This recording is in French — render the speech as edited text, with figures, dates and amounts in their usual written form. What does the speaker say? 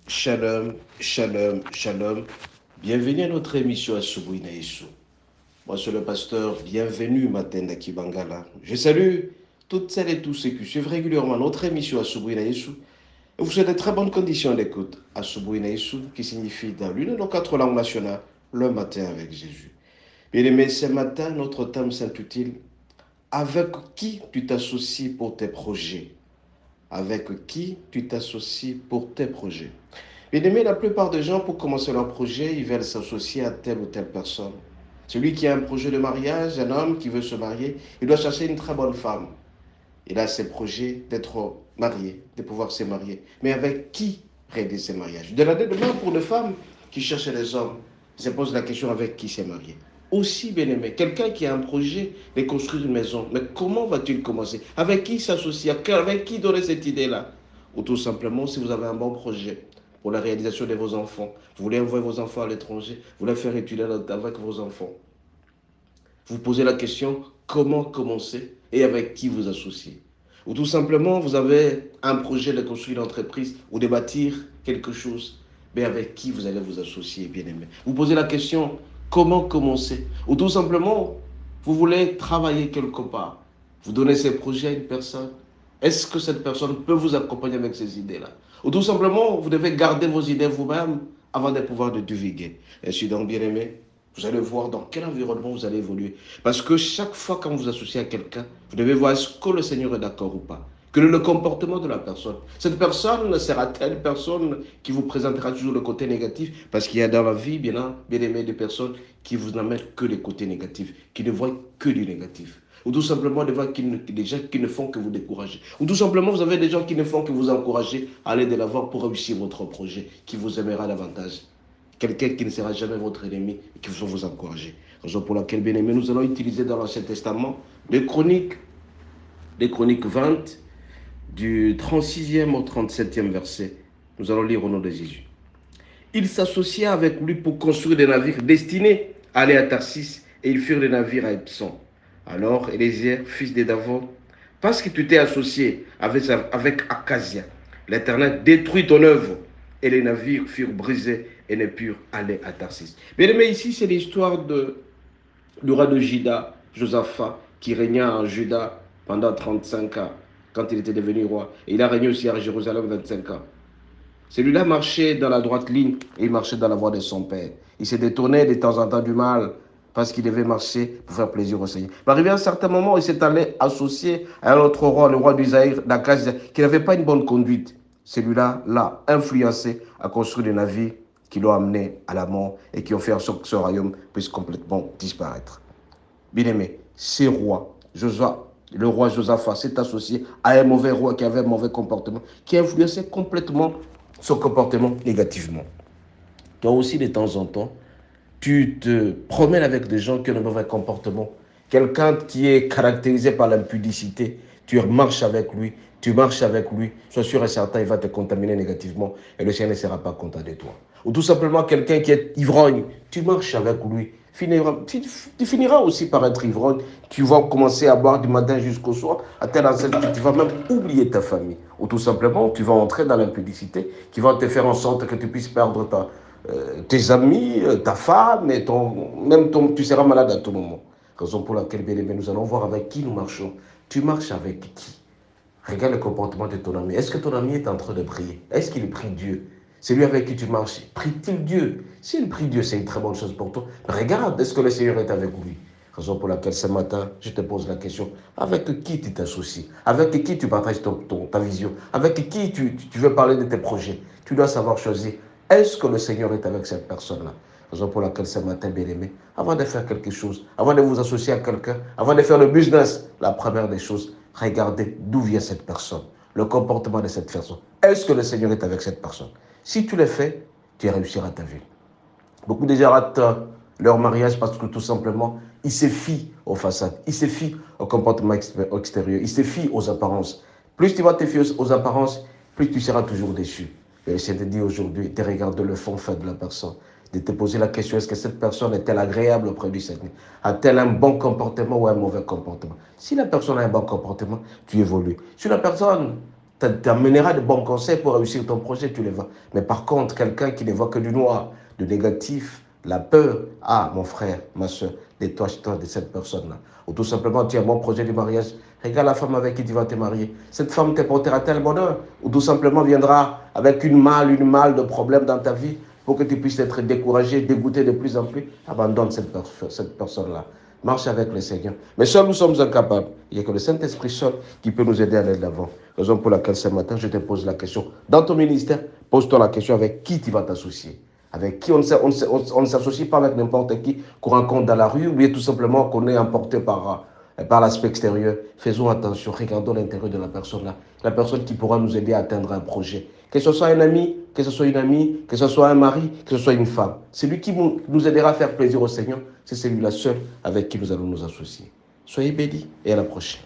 Shalom, shalom, shalom. Bienvenue à notre émission à Subouina Issou. Moi, c'est le pasteur. Bienvenue, Matenda Kibangala. Je salue toutes celles et tous ceux qui suivent régulièrement notre émission à Subouina Issou. Et vous souhaite de très bonnes conditions d'écoute à Subouina Issou, qui signifie dans l'une de nos 4 langues nationales, le matin avec Jésus. Bien aimé, ce matin, notre thème s'intitule Avec qui tu t'associes pour tes projets? Avec qui tu t'associes pour tes projets? Bien aimé, la plupart des gens, pour commencer leur projet, ils veulent s'associer à telle ou telle personne. Celui qui a un projet de mariage, un homme qui veut se marier, il doit chercher une très bonne femme. Il a ses projets d'être marié, de pouvoir se marier. Mais avec qui réaliser ce mariage? De la demain, pour les femmes qui cherchent des hommes, se pose la question avec qui s'est marié. Aussi, bien aimé, quelqu'un qui a un projet de construire une maison, mais comment va-t-il commencer? Avec qui s'associer? Avec qui donner cette idée-là? Ou tout simplement, si vous avez un bon projet pour la réalisation de vos enfants, vous voulez envoyer vos enfants à l'étranger, vous voulez faire étudier avec vos enfants, vous posez la question, comment commencer et avec qui vous associer? Ou tout simplement, vous avez un projet de construire une entreprise ou de bâtir quelque chose, mais avec qui vous allez vous associer, bien aimé? Vous posez la question, comment commencer? Ou tout simplement, vous voulez travailler quelque part, vous donnez ces projets à une personne. Est-ce que cette personne peut vous accompagner avec ces idées-là? Ou tout simplement, vous devez garder vos idées vous-même avant de pouvoir les divulguer. Et je suis donc bien aimé. Vous allez voir dans quel environnement vous allez évoluer. Parce que chaque fois quand vous vous associez à quelqu'un, vous devez voir est-ce que le Seigneur est d'accord ou pas. Quel est le comportement de la personne? Cette personne sera-t-elle une personne qui vous présentera toujours le côté négatif? Parce qu'il y a dans la vie, bien aimé, des personnes qui vous n'amènent que les côtés négatifs, qui ne voient que du négatif. Ou tout simplement des gens qui ne font que vous décourager. Ou tout simplement, vous avez des gens qui ne font que vous encourager à aller de l'avant pour réussir votre projet, qui vous aimera davantage. Quelqu'un qui ne sera jamais votre ennemi et qui va vous encourager. Raison pour laquelle, bien aimé, nous allons utiliser dans l'Ancien Testament les chroniques 20, du 36e au 37e verset. Nous allons lire au nom de Jésus. Ils s'associaient avec lui pour construire des navires destinés à aller à Tarsis et ils firent des navires à Epson. Alors Élézère, fils de Davon, parce que tu t'es associé avec Acasia, l'Éternel détruit ton œuvre et les navires furent brisés et ne purent aller à Tarsis. Bien aimé, ici c'est l'histoire du roi de Juda, Josaphat, qui régna en Juda pendant 35 ans quand il était devenu roi. Et il a régné aussi à Jérusalem 25 ans. Celui-là marchait dans la droite ligne et il marchait dans la voie de son père. Il se détournait de temps en temps du mal parce qu'il devait marcher pour faire plaisir au Seigneur. Mais arrivé à un certain moment, il s'est allé associer à un autre roi, le roi d'Usaïr, d'Akaz, qui n'avait pas une bonne conduite. Celui-là l'a influencé à construire des navires qui l'ont amené à la mort et qui ont fait en sorte que ce royaume puisse complètement disparaître. Bien aimé, ces rois, le roi Josaphat s'est associé à un mauvais roi qui avait un mauvais comportement, qui influençait complètement son comportement négativement. Toi aussi, de temps en temps, tu te promènes avec des gens qui ont un mauvais comportement. Quelqu'un qui est caractérisé par l'impudicité, tu marches avec lui, sois sûr et certain, il va te contaminer négativement et le Seigneur ne sera pas content de toi. Ou tout simplement quelqu'un qui est ivrogne, tu marches avec lui, tu finiras aussi par être ivrogne, tu vas commencer à boire du matin jusqu'au soir, à telle enseigne que tu vas même oublier ta famille. Ou tout simplement, tu vas entrer dans l'impudicité qui va te faire en sorte que tu puisses perdre tes amis, ta femme, et tu seras malade à tout moment. Raison pour laquelle, bien aimé, nous allons voir avec qui nous marchons. Tu marches avec qui? Regarde le comportement de ton ami. Est-ce que ton ami est en train de prier? Est-ce qu'il prie Dieu? Celui avec qui tu marches, prie-t-il Dieu? S'il prie Dieu, c'est une très bonne chose pour toi. Regarde, est-ce que le Seigneur est avec lui? Raison pour laquelle ce matin, je te pose la question, avec qui tu t'associes? Avec qui tu partages ta vision? Avec qui tu veux parler de tes projets? Tu dois savoir choisir. Est-ce que le Seigneur est avec cette personne-là? Raison pour laquelle ce matin, bien aimé, avant de faire quelque chose, avant de vous associer à quelqu'un, avant de faire le business, la première des choses, regardez d'où vient cette personne, le comportement de cette personne. Est-ce que le Seigneur est avec cette personne? Si tu le fais, tu réussiras ta vie. Beaucoup de gens ratent leur mariage parce que tout simplement, ils se fient aux façades, ils se fient au comportement extérieur, ils se fient aux apparences. Plus tu vas te fier aux apparences, plus tu seras toujours déçu. Et je te dis aujourd'hui de regarder le fond fait de la personne, de te poser la question, est-ce que cette personne est-elle agréable auprès du Seigneur? A-t-elle un bon comportement ou un mauvais comportement? Si la personne a un bon comportement, tu évolues. Si la personne t'amènera de bons conseils pour réussir ton projet, tu les vois. Mais par contre, quelqu'un qui ne voit que du noir, du négatif, la peur, ah, mon frère, ma soeur, détache-toi de cette personne-là. Ou tout simplement, tu as un bon projet de mariage, regarde la femme avec qui tu vas te marier. Cette femme te portera tel bonheur, ou tout simplement viendra avec une malle de problèmes dans ta vie pour que tu puisses être découragé, dégoûté de plus en plus. Abandonne cette personne-là. Marche avec le Seigneur. Mais seuls nous sommes incapables. Il n'y a que le Saint-Esprit seul qui peut nous aider à aller de l'avant. Raison pour laquelle ce matin, je te pose la question. Dans ton ministère, pose-toi la question avec qui tu vas t'associer. Avec qui on ne s'associe pas avec n'importe qui qu'on rencontre dans la rue ou bien tout simplement qu'on est emporté par l'aspect extérieur. Faisons attention, regardons l'intérieur de la personne là. La personne qui pourra nous aider à atteindre un projet. Que ce soit un ami, que ce soit une amie, que ce soit un mari, que ce soit une femme. Celui qui nous aidera à faire plaisir au Seigneur, c'est celui-là seul avec qui nous allons nous associer. Soyez bénis et à la prochaine.